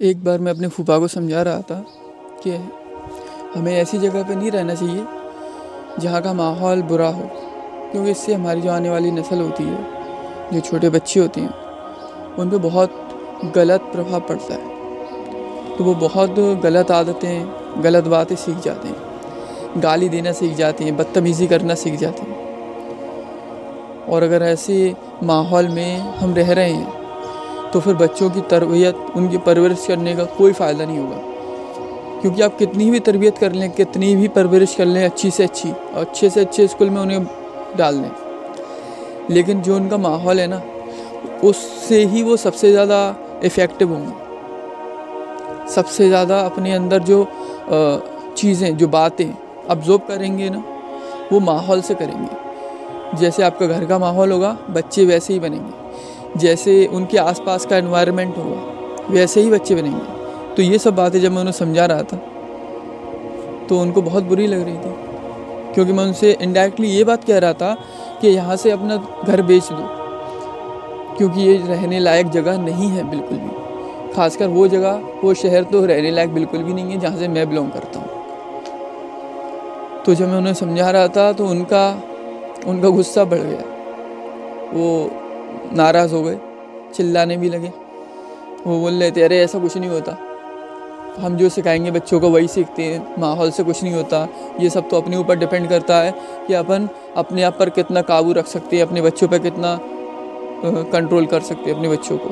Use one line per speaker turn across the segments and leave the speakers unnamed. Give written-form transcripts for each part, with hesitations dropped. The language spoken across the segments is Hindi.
एक बार मैं अपने फूफा को समझा रहा था कि हमें ऐसी जगह पे नहीं रहना चाहिए जहाँ का माहौल बुरा हो, क्योंकि इससे हमारी जो आने वाली नस्ल होती है, जो छोटे बच्चे होते हैं, उन पे बहुत गलत प्रभाव पड़ता है। तो वो बहुत गलत आदतें, गलत बातें सीख जाते हैं, गाली देना सीख जाते हैं, बदतमीज़ी करना सीख जाते हैं। और अगर ऐसे माहौल में हम रह रहे हैं तो फिर बच्चों की तरबियत, उनकी परवरिश करने का कोई फ़ायदा नहीं होगा, क्योंकि आप कितनी भी तरबियत कर लें, कितनी भी परवरिश कर लें अच्छी से अच्छी, और अच्छे से अच्छे स्कूल में उन्हें डाल दें, लेकिन जो उनका माहौल है ना, उससे ही वो सबसे ज़्यादा इफ़ेक्टिव होंगे। सबसे ज़्यादा अपने अंदर जो चीज़ें, जो बातें अब्ज़ॉर्ब करेंगे ना, वो माहौल से करेंगे। जैसे आपका घर का माहौल होगा, बच्चे वैसे ही बनेंगे। जैसे उनके आसपास का एनवायरनमेंट होगा, वैसे ही बच्चे बनेंगे। तो ये सब बातें जब मैं उन्हें समझा रहा था तो उनको बहुत बुरी लग रही थी, क्योंकि मैं उनसे इनडायरेक्टली ये बात कह रहा था कि यहाँ से अपना घर बेच दो, क्योंकि ये रहने लायक जगह नहीं है बिल्कुल भी। खासकर वो जगह, वो शहर तो रहने लायक बिल्कुल भी नहीं है जहाँ से मैं बिलोंग करता हूँ। तो जब मैं उन्हें समझा रहा था तो उनका गुस्सा बढ़ गया, वो नाराज़ हो गए, चिल्लाने भी लगे। वो बोल रहे थे, अरे ऐसा कुछ नहीं होता, हम जो सिखाएंगे बच्चों को वही सीखते हैं, माहौल से कुछ नहीं होता, ये सब तो अपने ऊपर डिपेंड करता है कि अपन अपने आप पर कितना काबू रख सकते हैं, अपने बच्चों पर कितना कंट्रोल कर सकते हैं अपने बच्चों को।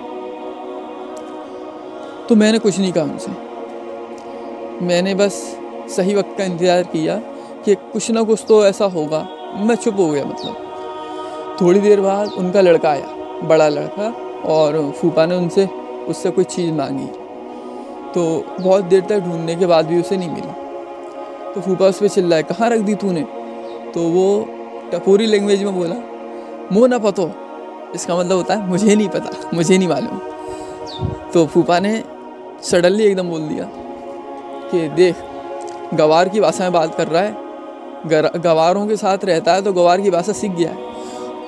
तो मैंने कुछ नहीं कहा उनसे, मैंने बस सही वक्त का इंतज़ार किया कि कुछ ना कुछ तो ऐसा होगा। मैं चुप हो गया। मतलब थोड़ी देर बाद उनका लड़का आया, बड़ा लड़का, और फूफा ने उससे कोई चीज़ मांगी। तो बहुत देर तक ढूंढने के बाद भी उसे नहीं मिली। तो फूफा उस पर चिल्लाया, कहाँ रख दी तूने? तो वो टपोरी लैंग्वेज में बोला, मुँह ना पतो। इसका मतलब होता है मुझे नहीं पता, मुझे नहीं मालूम। तो फूफा ने सडनली एकदम बोल दिया कि देख, गवार की भाषा में बात कर रहा है, गवारों के साथ रहता है तो गवार की भाषा सीख गया है।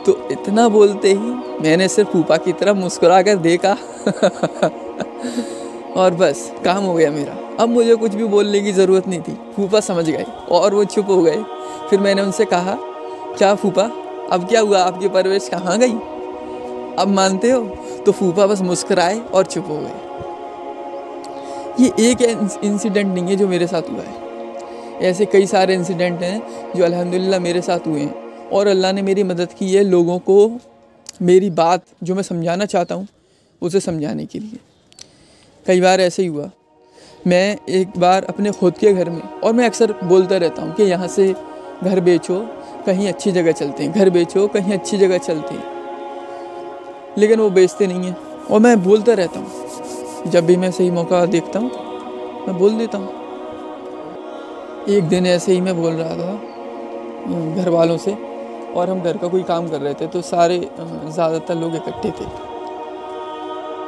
तो इतना बोलते ही मैंने सिर्फ फूफा की तरफ मुस्कुरा कर देखा और बस काम हो गया मेरा। अब मुझे कुछ भी बोलने की ज़रूरत नहीं थी, फूफा समझ गए और वो चुप हो गए। फिर मैंने उनसे कहा, क्या फूफा, अब क्या हुआ, आपकी परवरिश कहाँ गई, अब मानते हो? तो फूफा बस मुस्कुराए और चुप हो गए। ये एक इंसिडेंट नहीं है जो मेरे साथ हुआ है, ऐसे कई सारे इंसिडेंट हैं जो अल्हम्दुलिल्लाह मेरे साथ हुए हैं, और अल्लाह ने मेरी मदद की है लोगों को मेरी बात जो मैं समझाना चाहता हूँ उसे समझाने के लिए। कई बार ऐसे ही हुआ। मैं एक बार अपने खुद के घर में, और मैं अक्सर बोलता रहता हूँ कि यहाँ से घर बेचो, कहीं अच्छी जगह चलते हैं, घर बेचो, कहीं अच्छी जगह चलते हैं, लेकिन वो बेचते नहीं हैं। और मैं बोलता रहता हूँ, जब भी मैं सही मौका देखता हूँ मैं बोल देता हूँ। एक दिन ऐसे ही मैं बोल रहा था घर वालों से, और हम घर का कोई काम कर रहे थे, तो सारे ज़्यादातर लोग इकट्ठे थे।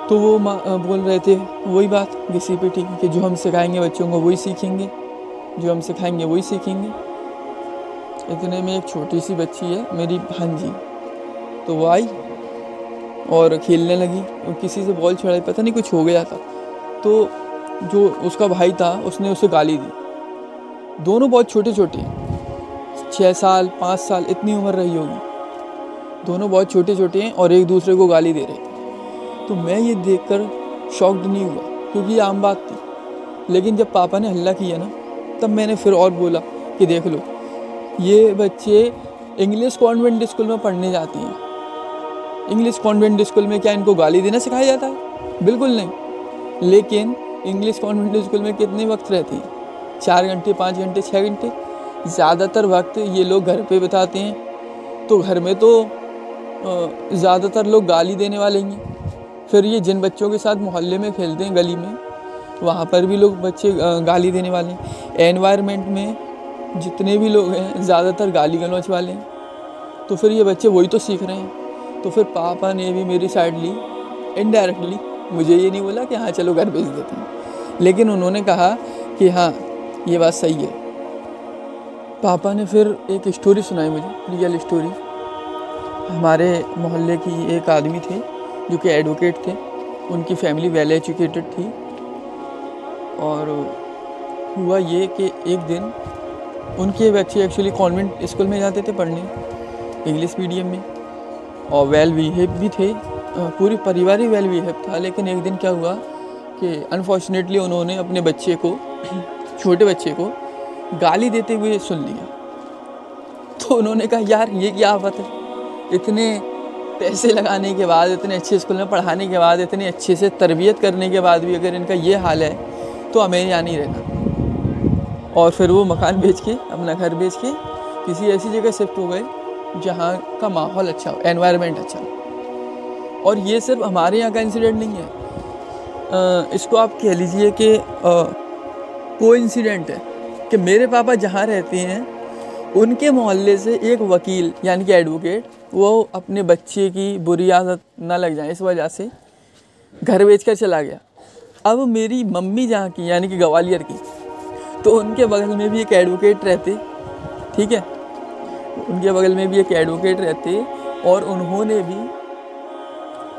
तो वो बोल रहे थे वही बात घिसी पिटी कि जो हम सिखाएंगे बच्चों को वही सीखेंगे, जो हम सिखाएंगे वही सीखेंगे। इतने में एक छोटी सी बच्ची है, मेरी भांजी, तो वो आई और खेलने लगी, और किसी से बॉल छुड़ाई, पता नहीं कुछ हो गया था। तो जो उसका भाई था उसने उसे गाली दी। दोनों बहुत छोटे छोटे हैं, 6 साल 5 साल इतनी उम्र रही होगी, दोनों बहुत छोटे छोटे हैं और एक दूसरे को गाली दे रहे थे। तो मैं ये देखकर शॉक्ड नहीं हुआ, क्योंकि ये आम बात थी। लेकिन जब पापा ने हल्ला किया ना, तब मैंने फिर और बोला कि देख लो, ये बच्चे इंग्लिश कॉन्वेंट स्कूल में पढ़ने जाती हैं। इंग्लिश कॉन्वेंट स्कूल में क्या इनको गाली देना सिखाया जाता है? बिल्कुल नहीं। लेकिन इंग्लिश कॉन्वेंट स्कूल में कितने वक्त रहती हैं? 4 घंटे, 5 घंटे, 6 घंटे। ज़्यादातर वक्त ये लोग घर पे बिताते हैं। तो घर में तो ज़्यादातर लोग गाली देने वाले ही हैं। फिर ये जिन बच्चों के साथ मोहल्ले में खेलते हैं, गली में, वहाँ पर भी लोग बच्चे गाली देने वाले हैं। एनवायरनमेंट में जितने भी लोग हैं ज़्यादातर गाली गलौच वाले हैं। तो फिर ये बच्चे वही तो सीख रहे हैं। तो फिर पापा ने भी मेरी साइड ली इनडायरेक्टली। मुझे ये नहीं बोला कि हाँ चलो घर भेज देते हैं, लेकिन उन्होंने कहा कि हाँ ये बात सही है। पापा ने फिर एक स्टोरी सुनाई मुझे, रियल स्टोरी। हमारे मोहल्ले की एक आदमी थे जो कि एडवोकेट थे, उनकी फैमिली वेल एजुकेटेड थी, और हुआ ये कि एक दिन उनके बच्चे एक्चुअली कॉन्वेंट स्कूल में जाते थे पढ़ने, इंग्लिश मीडियम में, और वेल बिहेव भी थे, पूरी परिवार ही वेल बिहेव था। लेकिन एक दिन क्या हुआ कि अनफॉर्चुनेटली उन्होंने अपने बच्चे को, छोटे बच्चे को गाली देते हुए सुन लिया। तो उन्होंने कहा यार ये क्या आफत है, इतने पैसे लगाने के बाद, इतने अच्छे स्कूल में पढ़ाने के बाद, इतने अच्छे से तरबियत करने के बाद भी अगर इनका ये हाल है तो हमें यहाँ नहीं रहना। और फिर वो मकान बेच के, अपना घर बेच के किसी ऐसी जगह शिफ्ट हो गए जहाँ का माहौल अच्छा हो, एनवायरनमेंट अच्छा हो। और ये सिर्फ हमारे यहाँ का इंसिडेंट नहीं है, इसको आप कह लीजिए कि कोइंसिडेंट है कि मेरे पापा जहाँ रहते हैं उनके मोहल्ले से एक वकील यानी कि एडवोकेट, वो अपने बच्चे की बुरी आदत ना लग जाए इस वजह से घर बेचकर चला गया। अब मेरी मम्मी जहाँ की यानी कि ग्वालियर की, तो उनके बगल में भी एक एडवोकेट रहते, ठीक है, उनके बगल में भी एक एडवोकेट रहते और उन्होंने भी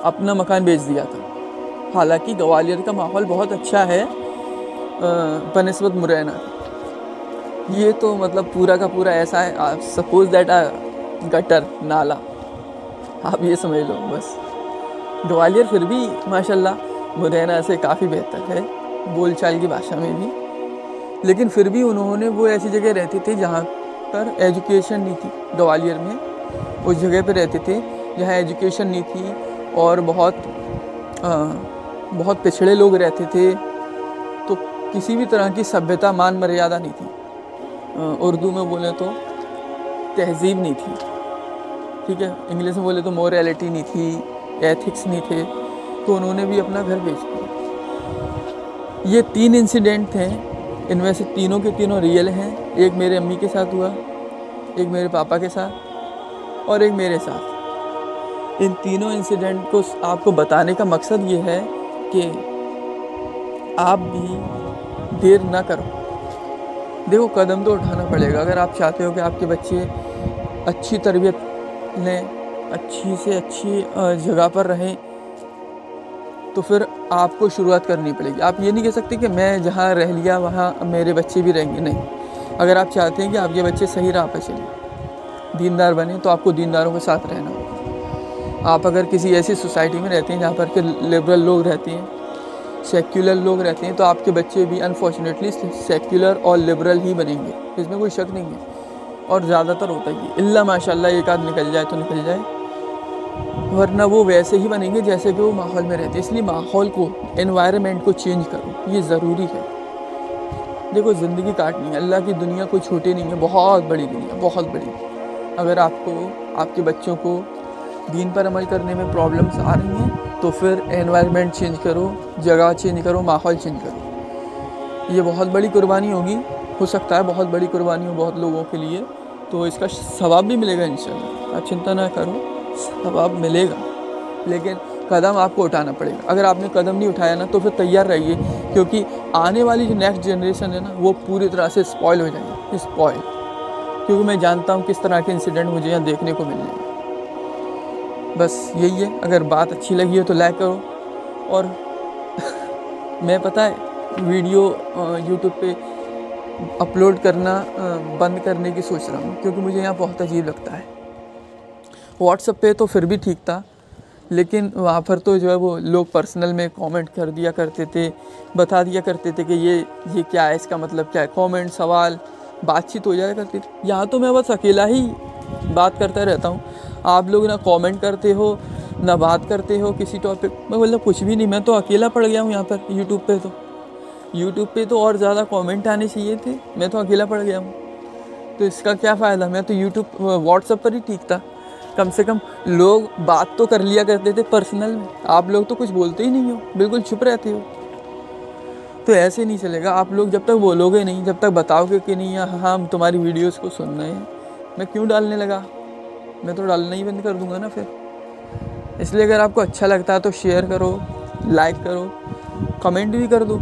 अपना मकान बेच दिया था। हालांकि ग्वालियर का माहौल बहुत अच्छा है बनिस्बत मुरैना। ये तो मतलब पूरा का पूरा ऐसा है, सपोज दैट गटर नाला, आप ये समझ लो बस। ग्वालियर फिर भी माशाल्लाह मुरैना से काफ़ी बेहतर है बोलचाल की भाषा में भी, लेकिन फिर भी उन्होंने वो ऐसी जगह रहते थे जहाँ पर एजुकेशन नहीं थी। ग्वालियर में उस जगह पर रहते थे जहाँ एजुकेशन नहीं थी और बहुत पिछड़े लोग रहते थे, तो किसी भी तरह की सभ्यता मान मर्यादा नहीं थी। उर्दू में बोले तो तहजीब नहीं थी, ठीक है, इंग्लिश में बोले तो मोरालिटी नहीं थी, एथिक्स नहीं थे, तो उन्होंने भी अपना घर बेच दिया। ये 3 इंसिडेंट थे, इनमें से तीनों के तीनों रियल हैं। एक मेरे अम्मी के साथ हुआ, एक मेरे पापा के साथ और एक मेरे साथ। इन तीनों इंसिडेंट को आपको बताने का मकसद ये है कि आप भी देर ना करो। देखो, कदम तो उठाना पड़ेगा अगर आप चाहते हो कि आपके बच्चे अच्छी तरबियत लें, अच्छी से अच्छी जगह पर रहें, तो फिर आपको शुरुआत करनी पड़ेगी। आप ये नहीं कह सकते कि मैं जहाँ रह लिया वहाँ मेरे बच्चे भी रहेंगे, नहीं। अगर आप चाहते हैं कि आपके बच्चे सही राह पर चलें, दीनदार बने, तो आपको दीनदारों के साथ रहना होगा। आप अगर किसी ऐसी सोसाइटी में रहते हैं जहाँ पर के लिबरल लोग रहते हैं, सेक्युलर लोग रहते हैं, तो आपके बच्चे भी अनफॉर्चुनेटली सेक्युलर और लिबरल ही बनेंगे, इसमें कोई शक नहीं है। और ज़्यादातर होता ही है, इल्ला माशाल्लाह एक आध निकल जाए तो निकल जाए, वरना वो वैसे ही बनेंगे जैसे कि वो माहौल में रहते। इसलिए माहौल को, एनवायरनमेंट को चेंज करो, ये ज़रूरी है। देखो, ज़िंदगी काटनी है, अल्लाह की दुनिया कोई छोटी नहीं है, बहुत बड़ी दुनिया, बहुत बड़ी। अगर आपको, आपके बच्चों को दीन पर अमल करने में प्रॉब्लम्स आ रही हैं, तो फिर एनवायरनमेंट चेंज करो, जगह चेंज करो, माहौल चेंज करो। ये बहुत बड़ी कुर्बानी होगी, हो सकता है बहुत बड़ी कुर्बानी हो बहुत लोगों के लिए, तो इसका सवाब भी मिलेगा इंशाल्लाह, आप चिंता ना करो, सवाब मिलेगा। लेकिन कदम आपको उठाना पड़ेगा। अगर आपने कदम नहीं उठाया ना, तो फिर तैयार रहिए, क्योंकि आने वाली जो नेक्स्ट जनरेशन है ना, वो पूरी तरह से स्पॉइल हो जाएगी, स्पॉइल। क्योंकि मैं जानता हूँ किस तरह के इंसिडेंट मुझे यहाँ देखने को मिल जाएंगे। बस यही है। अगर बात अच्छी लगी हो तो लाइक करो। और मैं, पता है, वीडियो यूट्यूब पे अपलोड करना बंद करने की सोच रहा हूँ, क्योंकि मुझे यहाँ बहुत अजीब लगता है। व्हाट्सएप पे तो फिर भी ठीक था, लेकिन वहाँ पर तो जो है वो लोग पर्सनल में कमेंट कर दिया करते थे, बता दिया करते थे कि ये क्या है, इसका मतलब क्या है, कमेंट, सवाल, बातचीत हो जाया करती थी। यहाँ तो मैं बस अकेला ही बात करता रहता हूँ, आप लोग ना कमेंट करते हो ना बात करते हो किसी टॉपिक में, मतलब कुछ भी नहीं। मैं तो अकेला पड़ गया हूँ यहाँ पर यूट्यूब पे तो और ज़्यादा कमेंट आने चाहिए थे, मैं तो अकेला पड़ गया हूँ। तो इसका क्या फ़ायदा, मैं तो व्हाट्सएप पर ही ठीक था, कम से कम लोग बात तो कर लिया करते थे पर्सनल में। आप लोग तो कुछ बोलते ही नहीं हो, बिल्कुल चुप रहते हो। तो ऐसे नहीं चलेगा। आप लोग जब तक बोलोगे नहीं, जब तक बताओगे कि नहीं हाँ हम तुम्हारी वीडियोस को सुन रहे हैं, मैं क्यों डालने लगा, मैं तो डालना ही बंद कर दूंगा ना फिर। इसलिए अगर आपको अच्छा लगता है तो शेयर करो, लाइक करो, कमेंट भी कर दो।